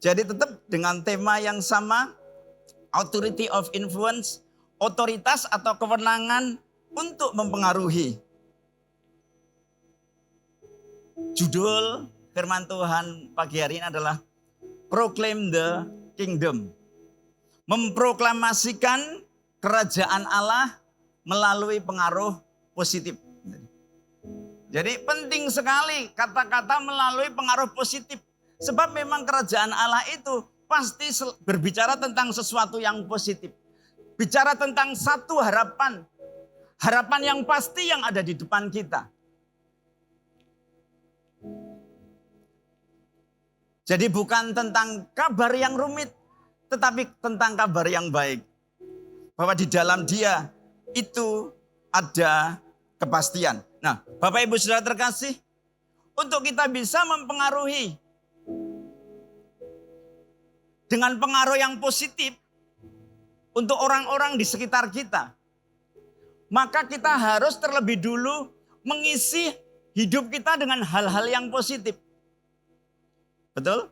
Jadi tetap dengan tema yang sama, authority of influence, otoritas atau kewenangan untuk mempengaruhi. Judul firman Tuhan pagi hari ini adalah Proclaim the Kingdom. Memproklamasikan kerajaan Allah melalui pengaruh positif. Jadi penting sekali kata-kata melalui pengaruh positif. Sebab memang kerajaan Allah itu pasti berbicara tentang sesuatu yang positif. Bicara tentang satu harapan. Harapan yang pasti yang ada di depan kita. Jadi bukan tentang kabar yang rumit, tetapi tentang kabar yang baik. Bahwa di dalam Dia itu ada kepastian. Nah, Bapak Ibu Saudara terkasih, untuk kita bisa mempengaruhi dengan pengaruh yang positif untuk orang-orang di sekitar kita, maka kita harus terlebih dulu mengisi hidup kita dengan hal-hal yang positif. Betul?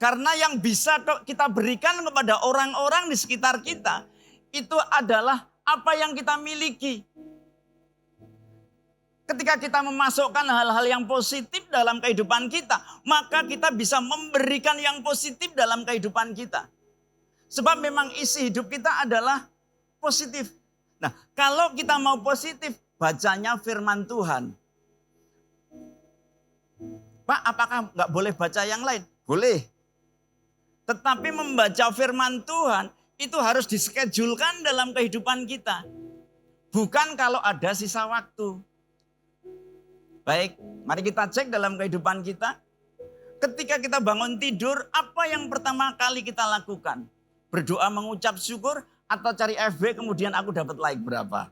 Karena yang bisa kita berikan kepada orang-orang di sekitar kita itu adalah apa yang kita miliki. Ketika kita memasukkan hal-hal yang positif dalam kehidupan kita, maka kita bisa memberikan yang positif dalam kehidupan kita. Sebab memang isi hidup kita adalah positif. Nah, kalau kita mau positif, bacanya firman Tuhan. Pak, apakah nggak boleh baca yang lain? Boleh. Tetapi membaca firman Tuhan itu harus diskedulkan dalam kehidupan kita. Bukan kalau ada sisa waktu. Baik, mari kita cek dalam kehidupan kita. Ketika kita bangun tidur, apa yang pertama kali kita lakukan? Berdoa mengucap syukur atau cari FB kemudian aku dapat like berapa?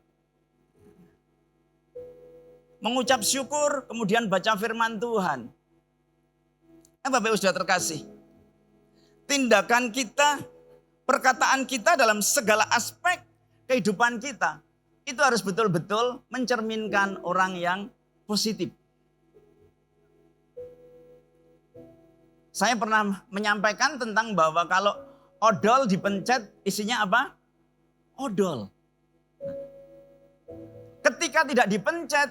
Mengucap syukur kemudian baca firman Tuhan. Bapak Ibu sudah terkasih. Tindakan kita, perkataan kita dalam segala aspek kehidupan kita. Itu harus betul-betul mencerminkan orang yang positif. Saya pernah menyampaikan tentang bahwa kalau odol dipencet isinya apa? Odol. Ketika tidak dipencet,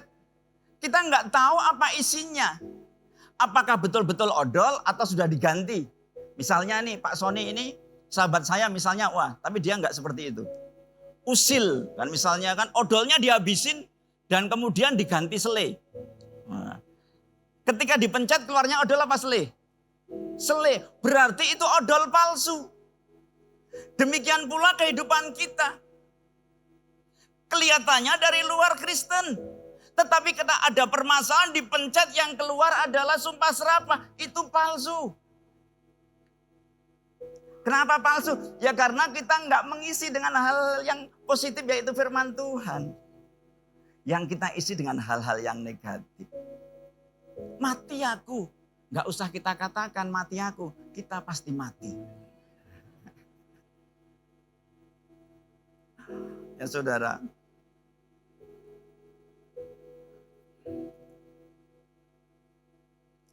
kita nggak tahu apa isinya. Apakah betul-betul odol atau sudah diganti? Misalnya nih Pak Sony ini sahabat saya misalnya, wah tapi dia nggak seperti itu. Usil kan misalnya kan odolnya dihabisin dan kemudian diganti selai. Nah, ketika dipencet keluarnya odol apa selai? Selai, berarti itu odol palsu. Demikian pula kehidupan kita. Kelihatannya dari luar Kristen. Tetapi ketika ada permasalahan dipencet yang keluar adalah sumpah serapah. Itu palsu. Kenapa palsu? Ya karena kita nggak mengisi dengan hal yang positif yaitu firman Tuhan. Yang kita isi dengan hal-hal yang negatif. Mati aku. Nggak usah kita katakan mati aku. Kita pasti mati. Ya saudara.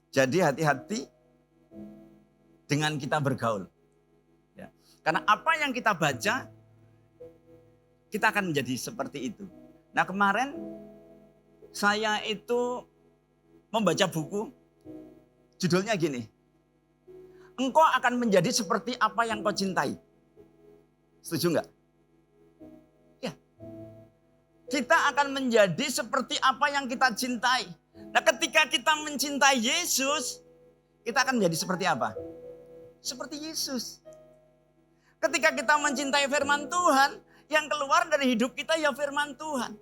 Jadi hati-hati dengan kita bergaul. Ya. Karena apa yang kita baca, kita akan menjadi seperti itu. Nah kemarin saya itu membaca buku, judulnya gini. Engkau akan menjadi seperti apa yang kau cintai. Setuju enggak? Ya. Kita akan menjadi seperti apa yang kita cintai. Nah ketika kita mencintai Yesus, kita akan menjadi seperti apa? Seperti Yesus. Ketika kita mencintai firman Tuhan, yang keluar dari hidup kita ya firman Tuhan.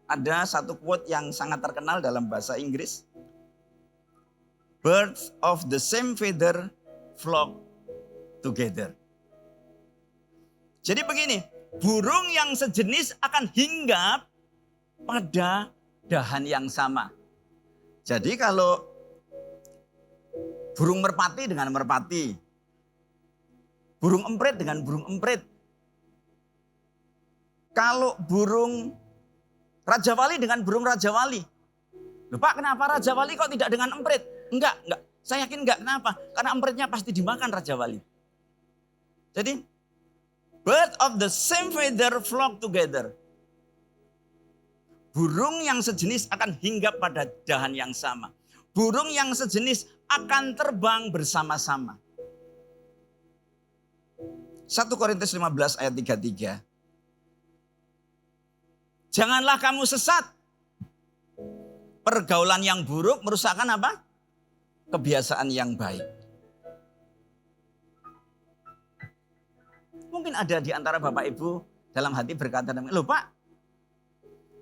Ada satu quote yang sangat terkenal dalam bahasa Inggris. Birds of the same feather flock together. Jadi begini, burung yang sejenis akan hinggap pada dahan yang sama. Jadi kalau burung merpati dengan merpati, burung emprit dengan burung emprit. Kalau burung rajawali dengan burung rajawali. Loh Pak, kenapa Raja Wali kok tidak dengan emprit? Enggak. Saya yakin enggak. Kenapa? Karena empritnya pasti dimakan Raja Wali. Jadi, bird of the same feather flock together. Burung yang sejenis akan hinggap pada dahan yang sama. Burung yang sejenis akan terbang bersama-sama. 1 Korintus 15 ayat 33. Janganlah kamu sesat. Pergaulan yang buruk merusakkan apa? Kebiasaan yang baik. Mungkin ada di antara Bapak Ibu dalam hati berkata, loh Pak,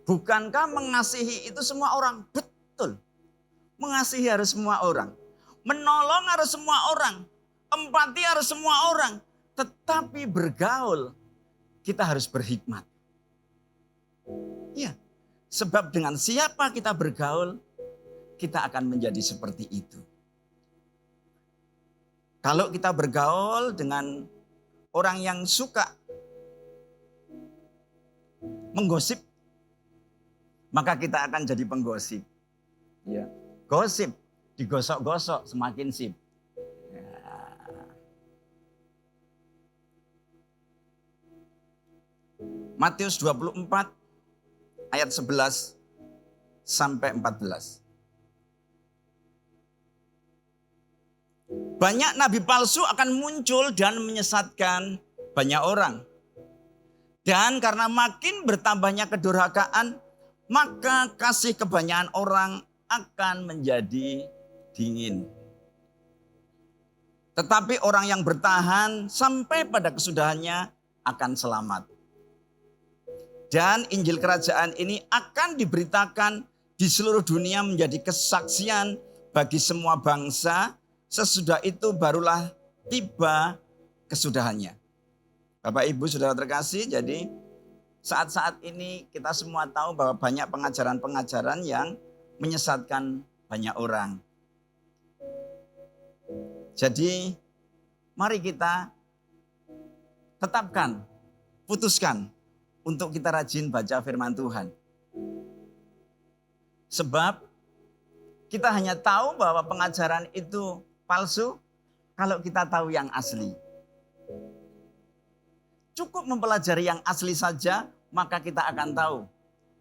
bukankah mengasihi itu semua orang? Betul. Mengasihi harus semua orang. Menolong harus semua orang. Empati harus semua orang. Tetapi bergaul, kita harus berhikmat. Ya, sebab dengan siapa kita bergaul, kita akan menjadi seperti itu. Kalau kita bergaul dengan orang yang suka menggosip, maka kita akan jadi penggosip. Ya. Gosip, digosok-gosok semakin sip. Ya. Matius 24 ayat 11 sampai 14. Banyak nabi palsu akan muncul dan menyesatkan banyak orang. Dan karena makin bertambahnya kedurhakaan, maka kasih kebanyakan orang akan menjadi dingin. Tetapi orang yang bertahan sampai pada kesudahannya akan selamat. Dan Injil Kerajaan ini akan diberitakan di seluruh dunia menjadi kesaksian bagi semua bangsa. Sesudah itu barulah tiba kesudahannya. Bapak Ibu Saudara terkasih, jadi saat-saat ini kita semua tahu bahwa banyak pengajaran-pengajaran yang menyesatkan banyak orang. Jadi mari kita tetapkan, putuskan untuk kita rajin baca firman Tuhan. Sebab kita hanya tahu bahwa pengajaran itu palsu kalau kita tahu yang asli. Cukup mempelajari yang asli saja, maka kita akan tahu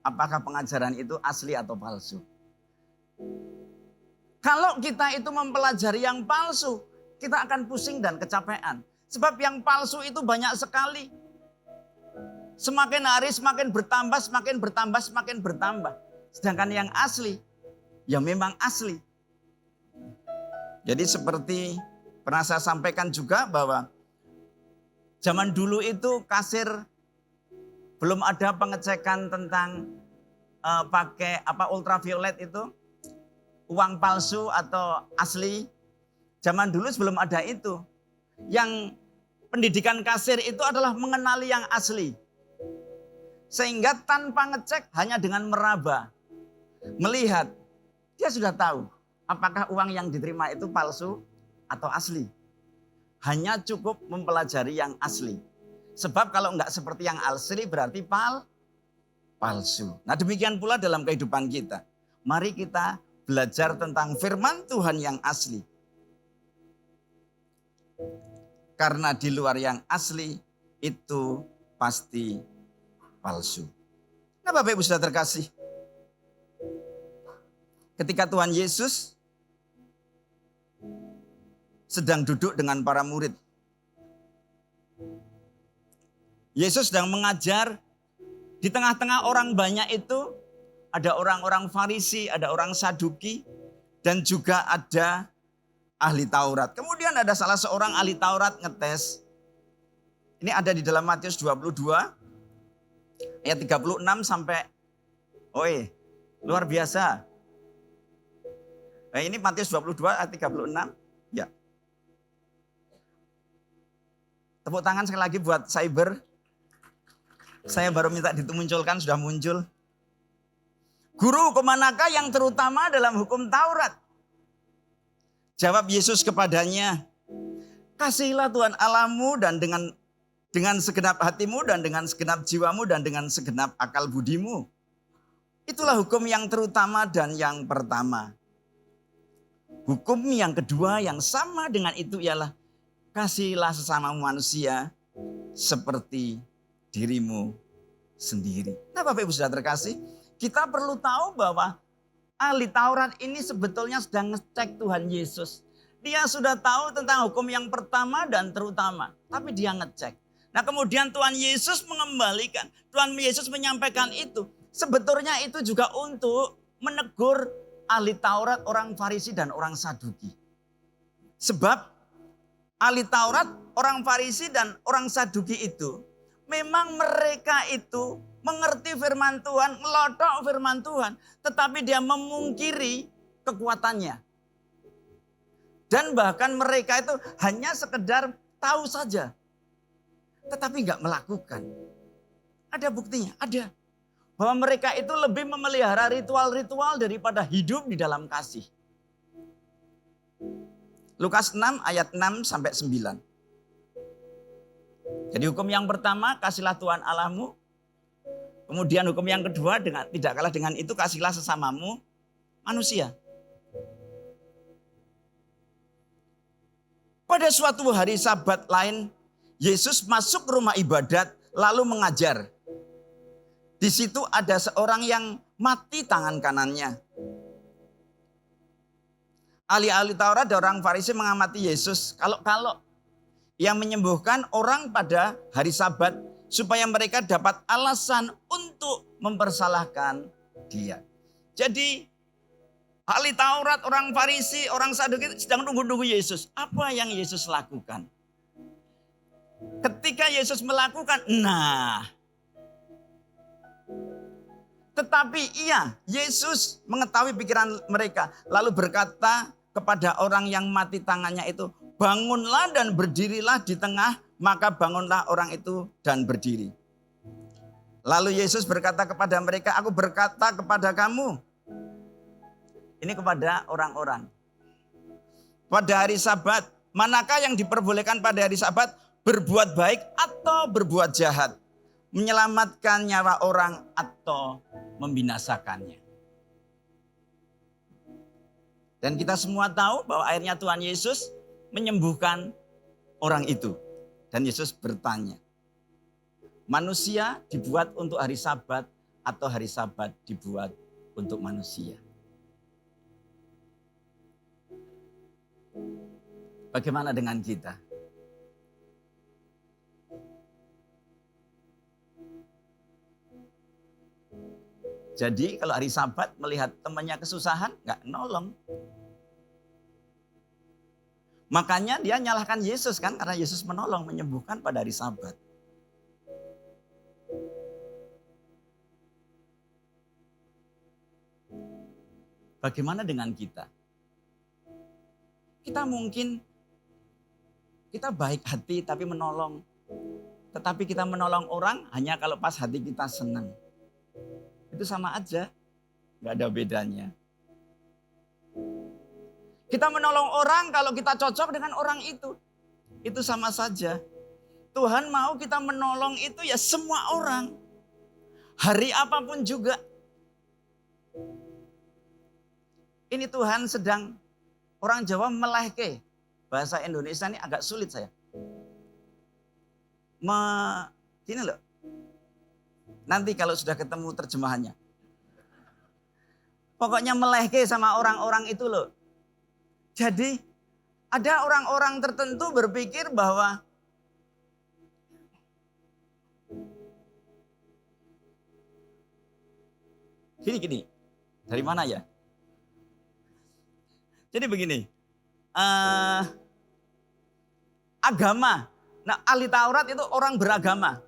apakah pengajaran itu asli atau palsu. Kalau kita itu mempelajari yang palsu, kita akan pusing dan kecapean. Sebab yang palsu itu banyak sekali. Semakin hari semakin bertambah, semakin bertambah, semakin bertambah. Sedangkan yang asli, ya memang asli. Jadi seperti pernah saya sampaikan juga bahwa zaman dulu itu kasir belum ada pengecekan tentang pakai ultraviolet itu, uang palsu atau asli. Zaman dulu sebelum ada itu, yang pendidikan kasir itu adalah mengenali yang asli. Sehingga tanpa ngecek hanya dengan meraba, melihat, dia sudah tahu apakah uang yang diterima itu palsu atau asli. Hanya cukup mempelajari yang asli. Sebab kalau enggak seperti yang asli berarti palsu. Nah demikian pula dalam kehidupan kita. Mari kita belajar tentang firman Tuhan yang asli. Karena di luar yang asli itu pasti palsu. Nah Bapak Ibu sudah terkasih. Ketika Tuhan Yesus sedang duduk dengan para murid. Yesus sedang mengajar, di tengah-tengah orang banyak itu ada orang-orang Farisi, ada orang Saduki, dan juga ada ahli Taurat. Kemudian ada salah seorang ahli Taurat ngetes. Ini ada di dalam Matius 22 ayat 36 sampai luar biasa. Nah, ini Matius 22 ayat 36. Ya. Tepuk tangan sekali lagi buat cyber. Saya baru minta dimunculkan, sudah muncul. Guru, kemanakah yang terutama dalam hukum Taurat? Jawab Yesus kepadanya, kasihilah Tuhan Allahmu dan dengan segenap hatimu dan dengan segenap jiwamu dan dengan segenap akal budimu. Itulah hukum yang terutama dan yang pertama. Hukum yang kedua yang sama dengan itu ialah kasihilah sesama manusia seperti dirimu sendiri. Nah Bapak Ibu Saudara terkasih, kita perlu tahu bahwa ahli Taurat ini sebetulnya sedang ngecek Tuhan Yesus. Dia sudah tahu tentang hukum yang pertama dan terutama, tapi dia ngecek. Nah kemudian Tuhan Yesus mengembalikan, Tuhan Yesus menyampaikan itu. Sebetulnya itu juga untuk menegur ahli Taurat, orang Farisi dan orang Saduki. Sebab ahli Taurat, orang Farisi dan orang Saduki itu memang mereka itu mengerti firman Tuhan, melotok firman Tuhan, tetapi dia memungkiri kekuatannya. Dan bahkan mereka itu hanya sekedar tahu saja, tetapi nggak melakukan. Ada buktinya, ada. Bahwa mereka itu lebih memelihara ritual-ritual daripada hidup di dalam kasih. Lukas 6 ayat 6 sampai 9. Jadi hukum yang pertama, kasihlah Tuhan Allahmu. Kemudian hukum yang kedua, tidak kalah dengan itu, kasihlah sesamamu manusia. Pada suatu hari Sabat lain, Yesus masuk ke rumah ibadat lalu mengajar. Di situ ada seorang yang mati tangan kanannya. Ahli-ahli Taurat dan orang Farisi mengamati Yesus. Kalau yang menyembuhkan orang pada hari Sabat supaya mereka dapat alasan untuk mempersalahkan dia. Jadi ahli Taurat, orang Farisi, orang Saduki sedang nunggu-nunggu Yesus. Apa yang Yesus lakukan? Ketika Yesus melakukan, tetapi Yesus mengetahui pikiran mereka. Lalu berkata kepada orang yang mati tangannya itu, bangunlah dan berdirilah di tengah. Maka bangunlah orang itu dan berdiri. Lalu Yesus berkata kepada mereka, aku berkata kepada kamu. Ini kepada orang-orang. Pada hari Sabat, manakah yang diperbolehkan pada hari Sabat? Berbuat baik atau berbuat jahat? Menyelamatkan nyawa orang atau membinasakannya. Dan kita semua tahu bahwa akhirnya Tuhan Yesus menyembuhkan orang itu. Dan Yesus bertanya, manusia dibuat untuk hari Sabat atau hari Sabat dibuat untuk manusia? Bagaimana dengan kita? Jadi kalau hari Sabat melihat temannya kesusahan, nggak nolong. Makanya dia nyalahkan Yesus kan, karena Yesus menolong, menyembuhkan pada hari Sabat. Bagaimana dengan kita? Kita baik hati tapi menolong. Tetapi kita menolong orang hanya kalau pas hati kita senang. Itu sama aja, gak ada bedanya. Kita menolong orang kalau kita cocok dengan orang itu. Itu sama saja. Tuhan mau kita menolong itu ya semua orang. Hari apapun juga. Ini Tuhan sedang, orang Jawa melehke. Bahasa Indonesia ini agak sulit saya. Gini loh. Nanti kalau sudah ketemu terjemahannya. Pokoknya melehke sama orang-orang itu loh. Jadi ada orang-orang tertentu berpikir bahwa gini. Dari mana ya? Jadi begini. Agama. Nah, ahli Taurat itu orang beragama.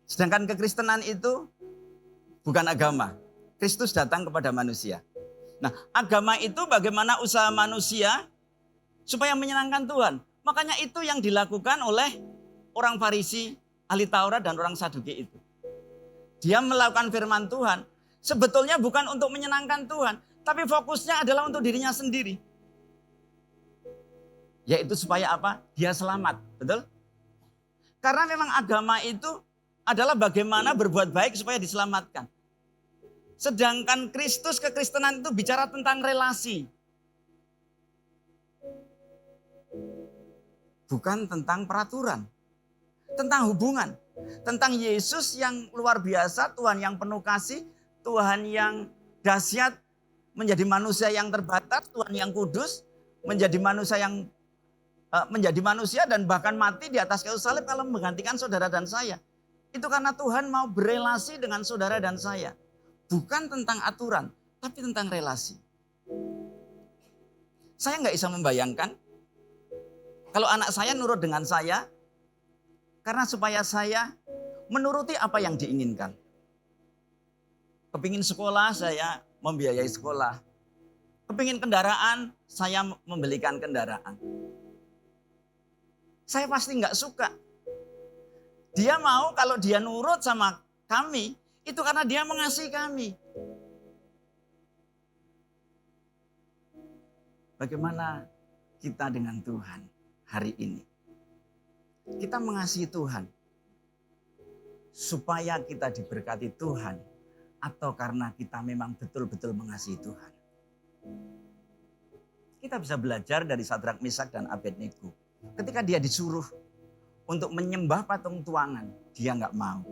Sedangkan kekristenan itu bukan agama. Kristus datang kepada manusia. Nah, agama itu bagaimana usaha manusia supaya menyenangkan Tuhan. Makanya itu yang dilakukan oleh orang Farisi, ahli Taurat dan orang Saduki itu. Dia melakukan firman Tuhan. Sebetulnya bukan untuk menyenangkan Tuhan. Tapi fokusnya adalah untuk dirinya sendiri. Yaitu supaya apa? Dia selamat. Betul? Karena memang agama itu adalah bagaimana berbuat baik supaya diselamatkan. Sedangkan Kristus, kekristenan itu bicara tentang relasi. Bukan tentang peraturan. Tentang hubungan. Tentang Yesus yang luar biasa, Tuhan yang penuh kasih, Tuhan yang dahsyat, menjadi manusia yang terbatas, Tuhan yang kudus, menjadi manusia dan bahkan mati di atas kayu salib kalau menggantikan saudara dan saya. Itu karena Tuhan mau berelasi dengan saudara dan saya. Bukan tentang aturan, tapi tentang relasi. Saya nggak bisa membayangkan kalau anak saya nurut dengan saya, karena supaya saya menuruti apa yang diinginkan. Kepingin sekolah, saya membiayai sekolah. Kepingin kendaraan, saya membelikan kendaraan. Saya pasti nggak suka. Dia mau kalau dia nurut sama kami, itu karena dia mengasihi kami. Bagaimana kita dengan Tuhan hari ini? Kita mengasihi Tuhan supaya kita diberkati Tuhan atau karena kita memang betul-betul mengasihi Tuhan. Kita bisa belajar dari Sadrak, Mesak, dan Abednego. Ketika dia disuruh untuk menyembah patung tuangan, dia nggak mau.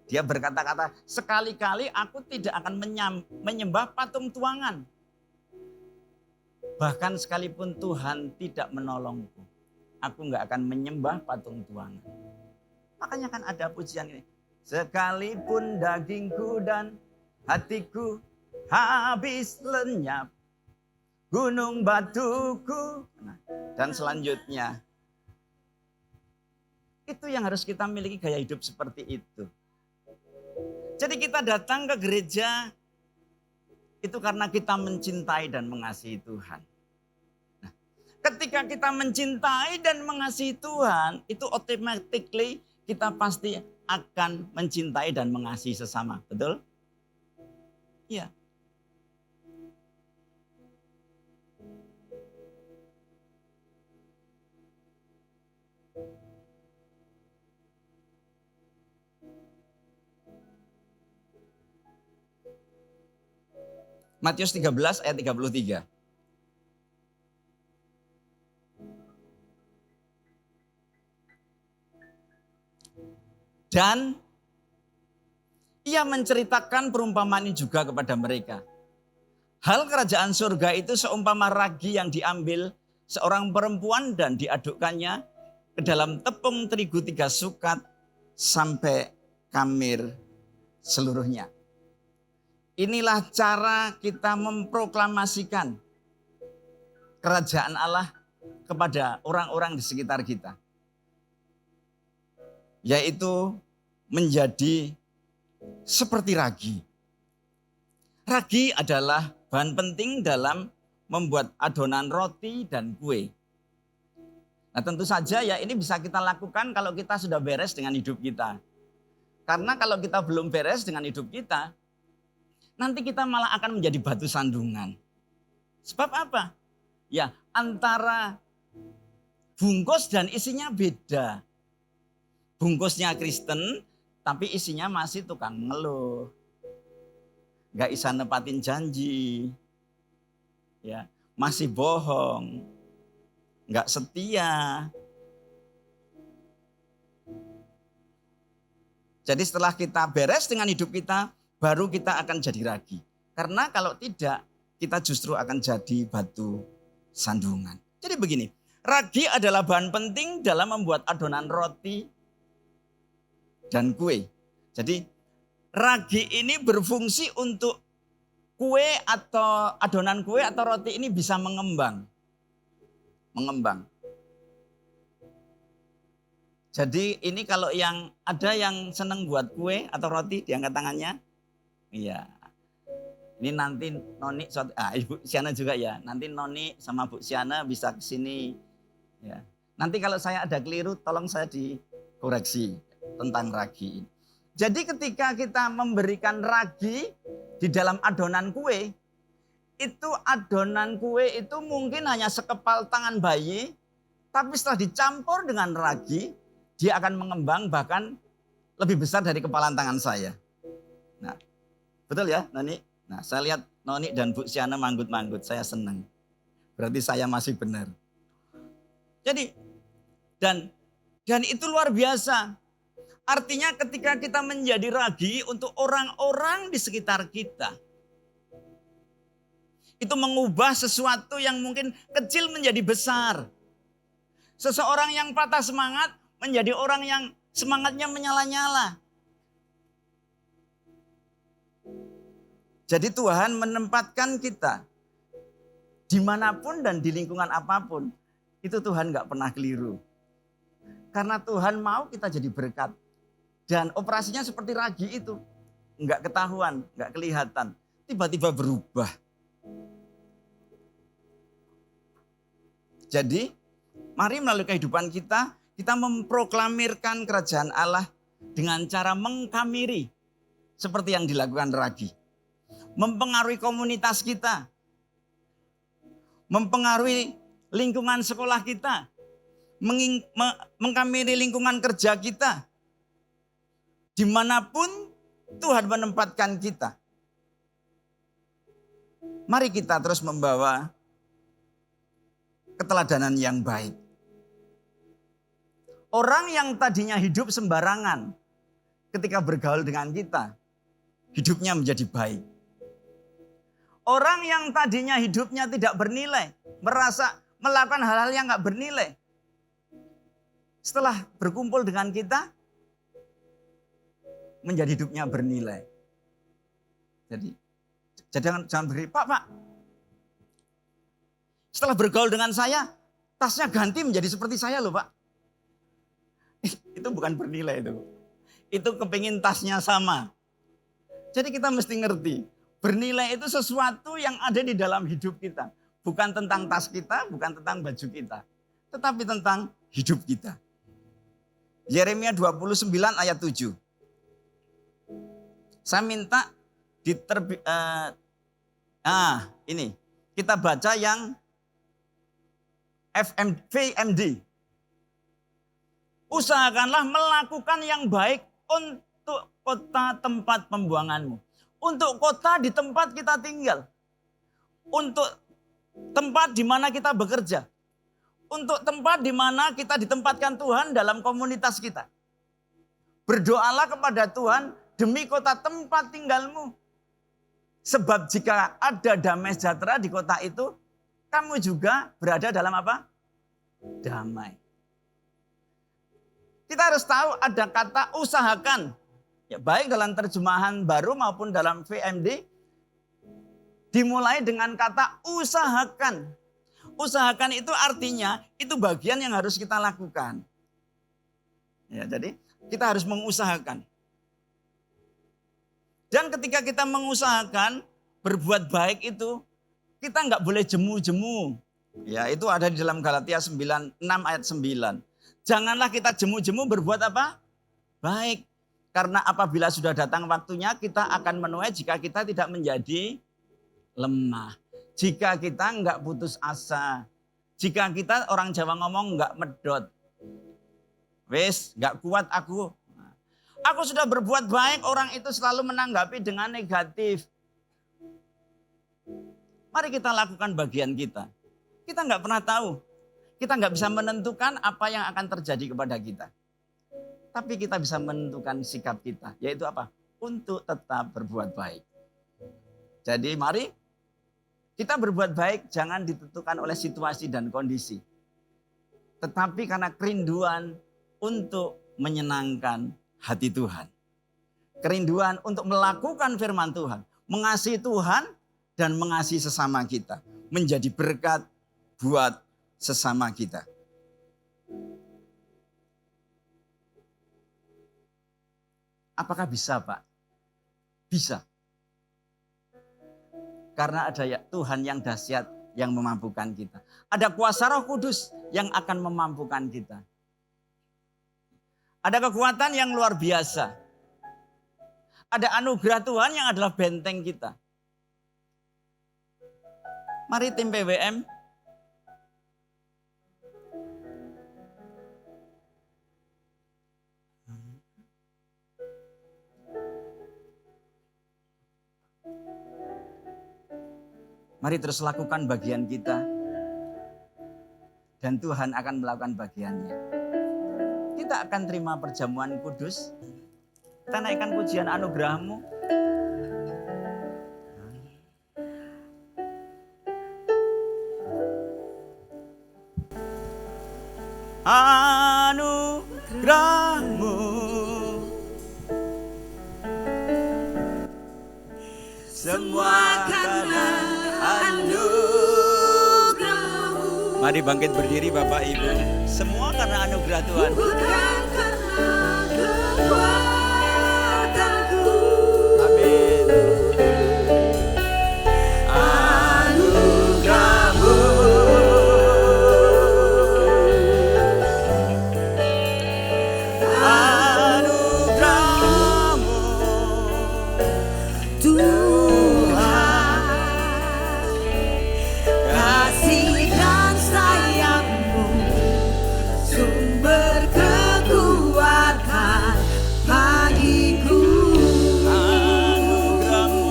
Dia berkata-kata, sekali-kali aku tidak akan menyembah patung tuangan. Bahkan sekalipun Tuhan tidak menolongku, aku nggak akan menyembah patung tuangan. Makanya kan ada pujian ini. Sekalipun dagingku dan hatiku habis lenyap, gunung batuku. Dan selanjutnya. Itu yang harus kita miliki, gaya hidup seperti itu. Jadi kita datang ke gereja itu karena kita mencintai dan mengasihi Tuhan. Nah, ketika kita mencintai dan mengasihi Tuhan, itu automatically kita pasti akan mencintai dan mengasihi sesama. Betul? Iya. Matius 13 ayat 33. Dan ia menceritakan perumpamaan ini juga kepada mereka. Hal kerajaan surga itu seumpama ragi yang diambil seorang perempuan dan diadukkannya ke dalam tepung terigu 3 sukat sampai kamir seluruhnya. Inilah cara kita memproklamasikan kerajaan Allah kepada orang-orang di sekitar kita. Yaitu menjadi seperti ragi. Ragi adalah bahan penting dalam membuat adonan roti dan kue. Nah tentu saja ya ini bisa kita lakukan kalau kita sudah beres dengan hidup kita. Karena kalau kita belum beres dengan hidup kita, nanti kita malah akan menjadi batu sandungan. Sebab apa? Ya antara bungkus dan isinya beda. Bungkusnya Kristen tapi isinya masih tukang ngeluh. Gak bisa nepatin janji. Ya, masih bohong. Gak setia. Jadi setelah kita beres dengan hidup kita, baru kita akan jadi ragi. Karena kalau tidak, kita justru akan jadi batu sandungan. Jadi begini, ragi adalah bahan penting dalam membuat adonan roti dan kue. Jadi ragi ini berfungsi untuk kue atau adonan kue atau roti ini bisa mengembang. Jadi ini kalau yang ada yang seneng buat kue atau roti diangkat tangannya. Iya. Ini nanti Noni, Ibu Siana juga ya. Nanti Noni sama Bu Siana bisa ke sini. Ya. Nanti kalau saya ada keliru tolong saya dikoreksi tentang ragi. Jadi ketika kita memberikan ragi di dalam adonan kue, itu adonan kue itu mungkin hanya sekepal tangan bayi, tapi setelah dicampur dengan ragi, dia akan mengembang bahkan lebih besar dari kepalan tangan saya. Nah, Betul ya, Noni? Nah, saya lihat Noni dan Bu Siana manggut-manggut, saya senang. Berarti saya masih benar. Jadi, dan itu luar biasa. Artinya ketika kita menjadi ragi untuk orang-orang di sekitar kita, itu mengubah sesuatu yang mungkin kecil menjadi besar. Seseorang yang patah semangat menjadi orang yang semangatnya menyala-nyala. Jadi Tuhan menempatkan kita dimanapun dan di lingkungan apapun. Itu Tuhan gak pernah keliru. Karena Tuhan mau kita jadi berkat. Dan operasinya seperti ragi itu. Nggak ketahuan, nggak kelihatan. Tiba-tiba berubah. Jadi, mari melalui kehidupan kita, kita memproklamirkan kerajaan Allah dengan cara mengkamiri. Seperti yang dilakukan ragi. Mempengaruhi komunitas kita. Mempengaruhi lingkungan sekolah kita. Mengkamiri lingkungan kerja kita. Dimanapun Tuhan menempatkan kita. Mari kita terus membawa keteladanan yang baik. Orang yang tadinya hidup sembarangan, ketika bergaul dengan kita, hidupnya menjadi baik. Orang yang tadinya hidupnya tidak bernilai, merasa melakukan hal-hal yang gak bernilai. Setelah berkumpul dengan kita, menjadi hidupnya bernilai. Jadi jangan beri, Pak. Setelah bergaul dengan saya, tasnya ganti menjadi seperti saya loh Pak. Itu bukan bernilai itu. Itu kepingin tasnya sama. Jadi kita mesti ngerti, bernilai itu sesuatu yang ada di dalam hidup kita. Bukan tentang tas kita, bukan tentang baju kita. Tetapi tentang hidup kita. Yeremia 29 ayat 7. Saya minta ini kita baca yang VMD. Usahakanlah melakukan yang baik untuk kota tempat pembuanganmu. Untuk kota di tempat kita tinggal. Untuk tempat di mana kita bekerja. Untuk tempat di mana kita ditempatkan Tuhan dalam komunitas kita. Berdoalah kepada Tuhan demi kota tempat tinggalmu. Sebab jika ada damai sejahtera di kota itu, kamu juga berada dalam apa? Damai. Kita harus tahu ada kata usahakan. Ya, baik dalam terjemahan baru maupun dalam VMD. Dimulai dengan kata usahakan. Usahakan itu artinya itu bagian yang harus kita lakukan. Ya, jadi kita harus mengusahakan. Dan ketika kita mengusahakan berbuat baik itu, kita nggak boleh jemu-jemu. Ya, itu ada di dalam Galatia 6 ayat 9. Janganlah kita jemu-jemu berbuat apa? Baik. Karena apabila sudah datang waktunya, kita akan menuai jika kita tidak menjadi lemah. Jika kita nggak putus asa. Jika kita, orang Jawa ngomong, nggak medot. Wes, nggak kuat aku. Aku sudah berbuat baik, orang itu selalu menanggapi dengan negatif. Mari kita lakukan bagian kita. Kita nggak pernah tahu. Kita nggak bisa menentukan apa yang akan terjadi kepada kita. Tapi kita bisa menentukan sikap kita. Yaitu apa? Untuk tetap berbuat baik. Jadi mari kita berbuat baik jangan ditentukan oleh situasi dan kondisi. Tetapi karena kerinduan untuk menyenangkan hati Tuhan. Kerinduan untuk melakukan firman Tuhan. Mengasihi Tuhan dan mengasihi sesama kita. Menjadi berkat buat sesama kita. Apakah bisa Pak? Bisa. Karena ada Tuhan yang dahsyat yang memampukan kita. Ada kuasa Roh Kudus yang akan memampukan kita. Ada kekuatan yang luar biasa. Ada anugerah Tuhan yang adalah benteng kita. Mari tim PWM. Mari terus lakukan bagian kita. Dan Tuhan akan melakukan bagiannya. Kita akan terima perjamuan kudus. Kita naikkan pujian anugerah-Mu. Anugerah-Mu semua karena anugerah-Mu. Mari bangkit berdiri Bapak Ibu. Semua karena anugerah Tuhan. Bukan karena kekuatanku. Amin. Anugerah-Mu. Anugerah-Mu. Tuhan. Kasih dan sayang-Mu. Sumber kekuatan bagiku. Anugerah-Mu.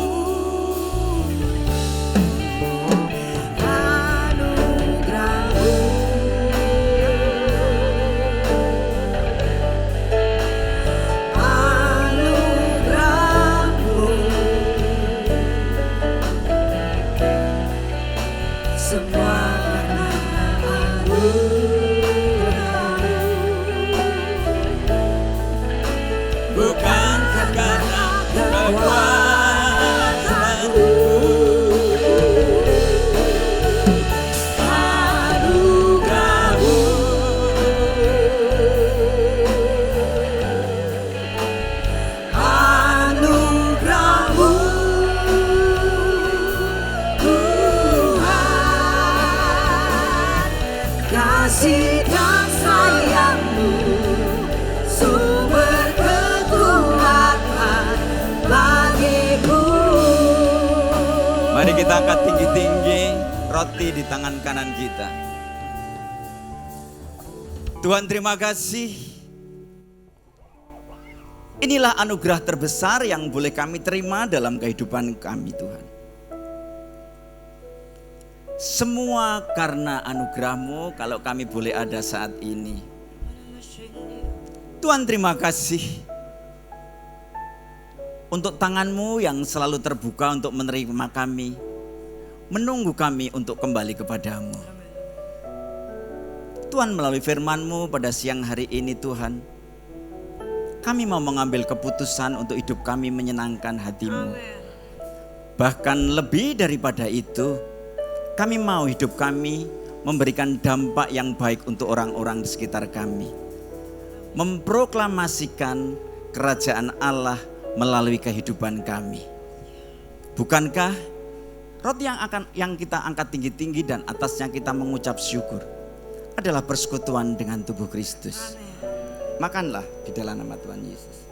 Anugerah-Mu. Anugerah-Mu. Semua karena bukan karena kekuatanku. Anugerah-Mu. Anugerah-Mu. Tuhan, kasih dan sayang-Mu. Sumber kekuatan bagiku. Mari kita angkat tinggi-tinggi roti di tangan kanan kita. Tuhan terima kasih. Inilah anugerah terbesar yang boleh kami terima dalam kehidupan kami Tuhan. Semua karena anugerah-Mu kalau kami boleh ada saat ini. Tuhan terima kasih untuk tangan-Mu yang selalu terbuka untuk menerima kami, menunggu kami untuk kembali kepadamu. Tuhan melalui firman-Mu pada siang hari ini Tuhan, kami mau mengambil keputusan untuk hidup kami menyenangkan hati-Mu. Bahkan lebih daripada itu, kami mau hidup kami memberikan dampak yang baik untuk orang-orang di sekitar kami. Memproklamasikan kerajaan Allah melalui kehidupan kami. Bukankah roti yang kita angkat tinggi-tinggi dan atasnya kita mengucap syukur adalah persekutuan dengan tubuh Kristus. Makanlah di dalam nama Tuhan Yesus.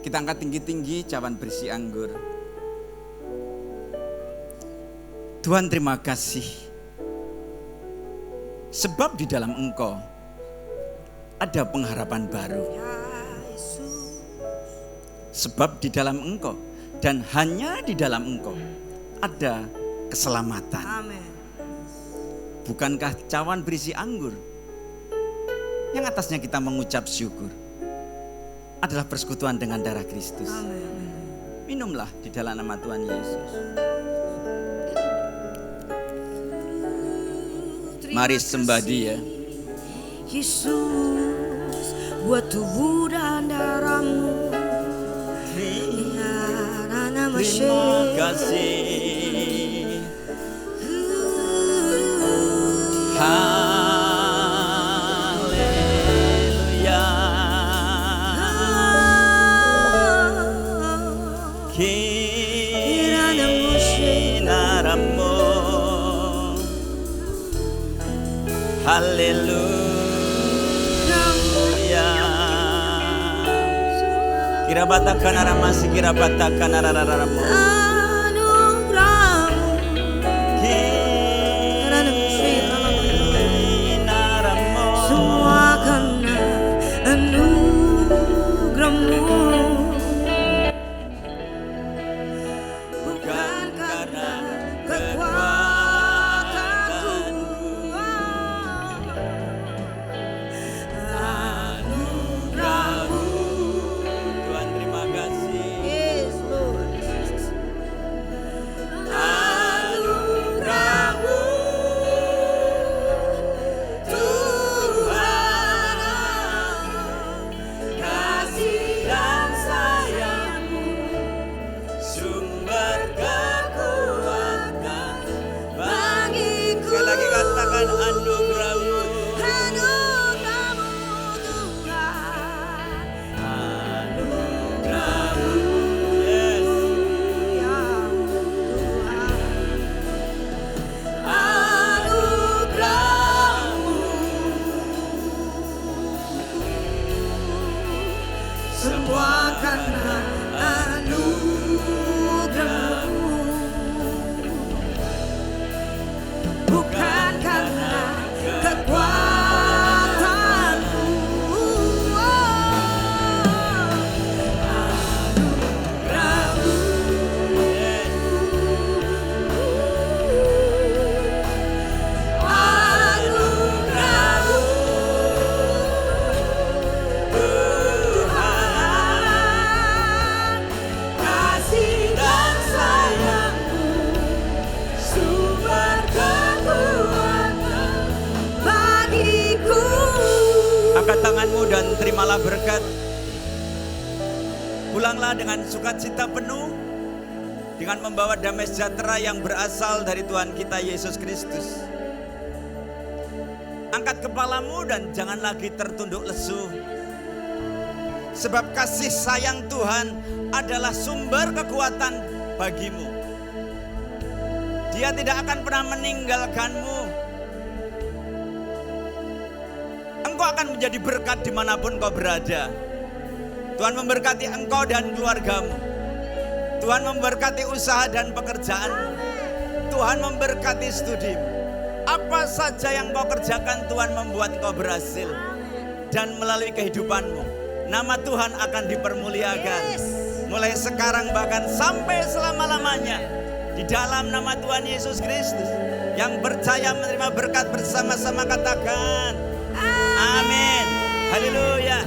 Kita angkat tinggi-tinggi cawan berisi anggur. Tuhan terima kasih. Sebab di dalam Engkau ada pengharapan baru. Sebab di dalam Engkau dan hanya di dalam Engkau ada keselamatan. Amen. Bukankah cawan berisi anggur yang atasnya kita mengucap syukur adalah persekutuan dengan darah Kristus. Amen. Minumlah di dalam nama Tuhan Yesus. Mari sembah Dia. Yesus, buat tubuh dan darah-Mu. Terima kasih. Haleluya. Kinaramu. Haleluya. Kirabatakan aramasi kirabatakan arararamu. Anugerah-Mu. semua karena anugerah-Mu, bukan karena kekuatan-Mu. Angkat tanganmu dan terimalah berkat. Pulanglah dengan sukacita penuh, dengan membawa damai sejahtera yang berasal dari Tuhan kita Yesus Kristus. Angkat kepalamu dan jangan lagi tertunduk lesu. Sebab kasih sayang Tuhan adalah sumber kekuatan bagimu. Dia tidak akan pernah meninggalkanmu. Engkau akan menjadi berkat dimanapun kau berada. Tuhan memberkati engkau dan keluargamu. Tuhan memberkati usaha dan pekerjaanmu. Tuhan memberkati studimu. Apa saja yang kau kerjakan, Tuhan membuat engkau berhasil. Dan melalui kehidupanmu, nama Tuhan akan dipermuliakan. Mulai sekarang bahkan sampai selama-lamanya. Di dalam nama Tuhan Yesus Kristus. Yang percaya menerima berkat bersama-sama katakan amin. Haleluya.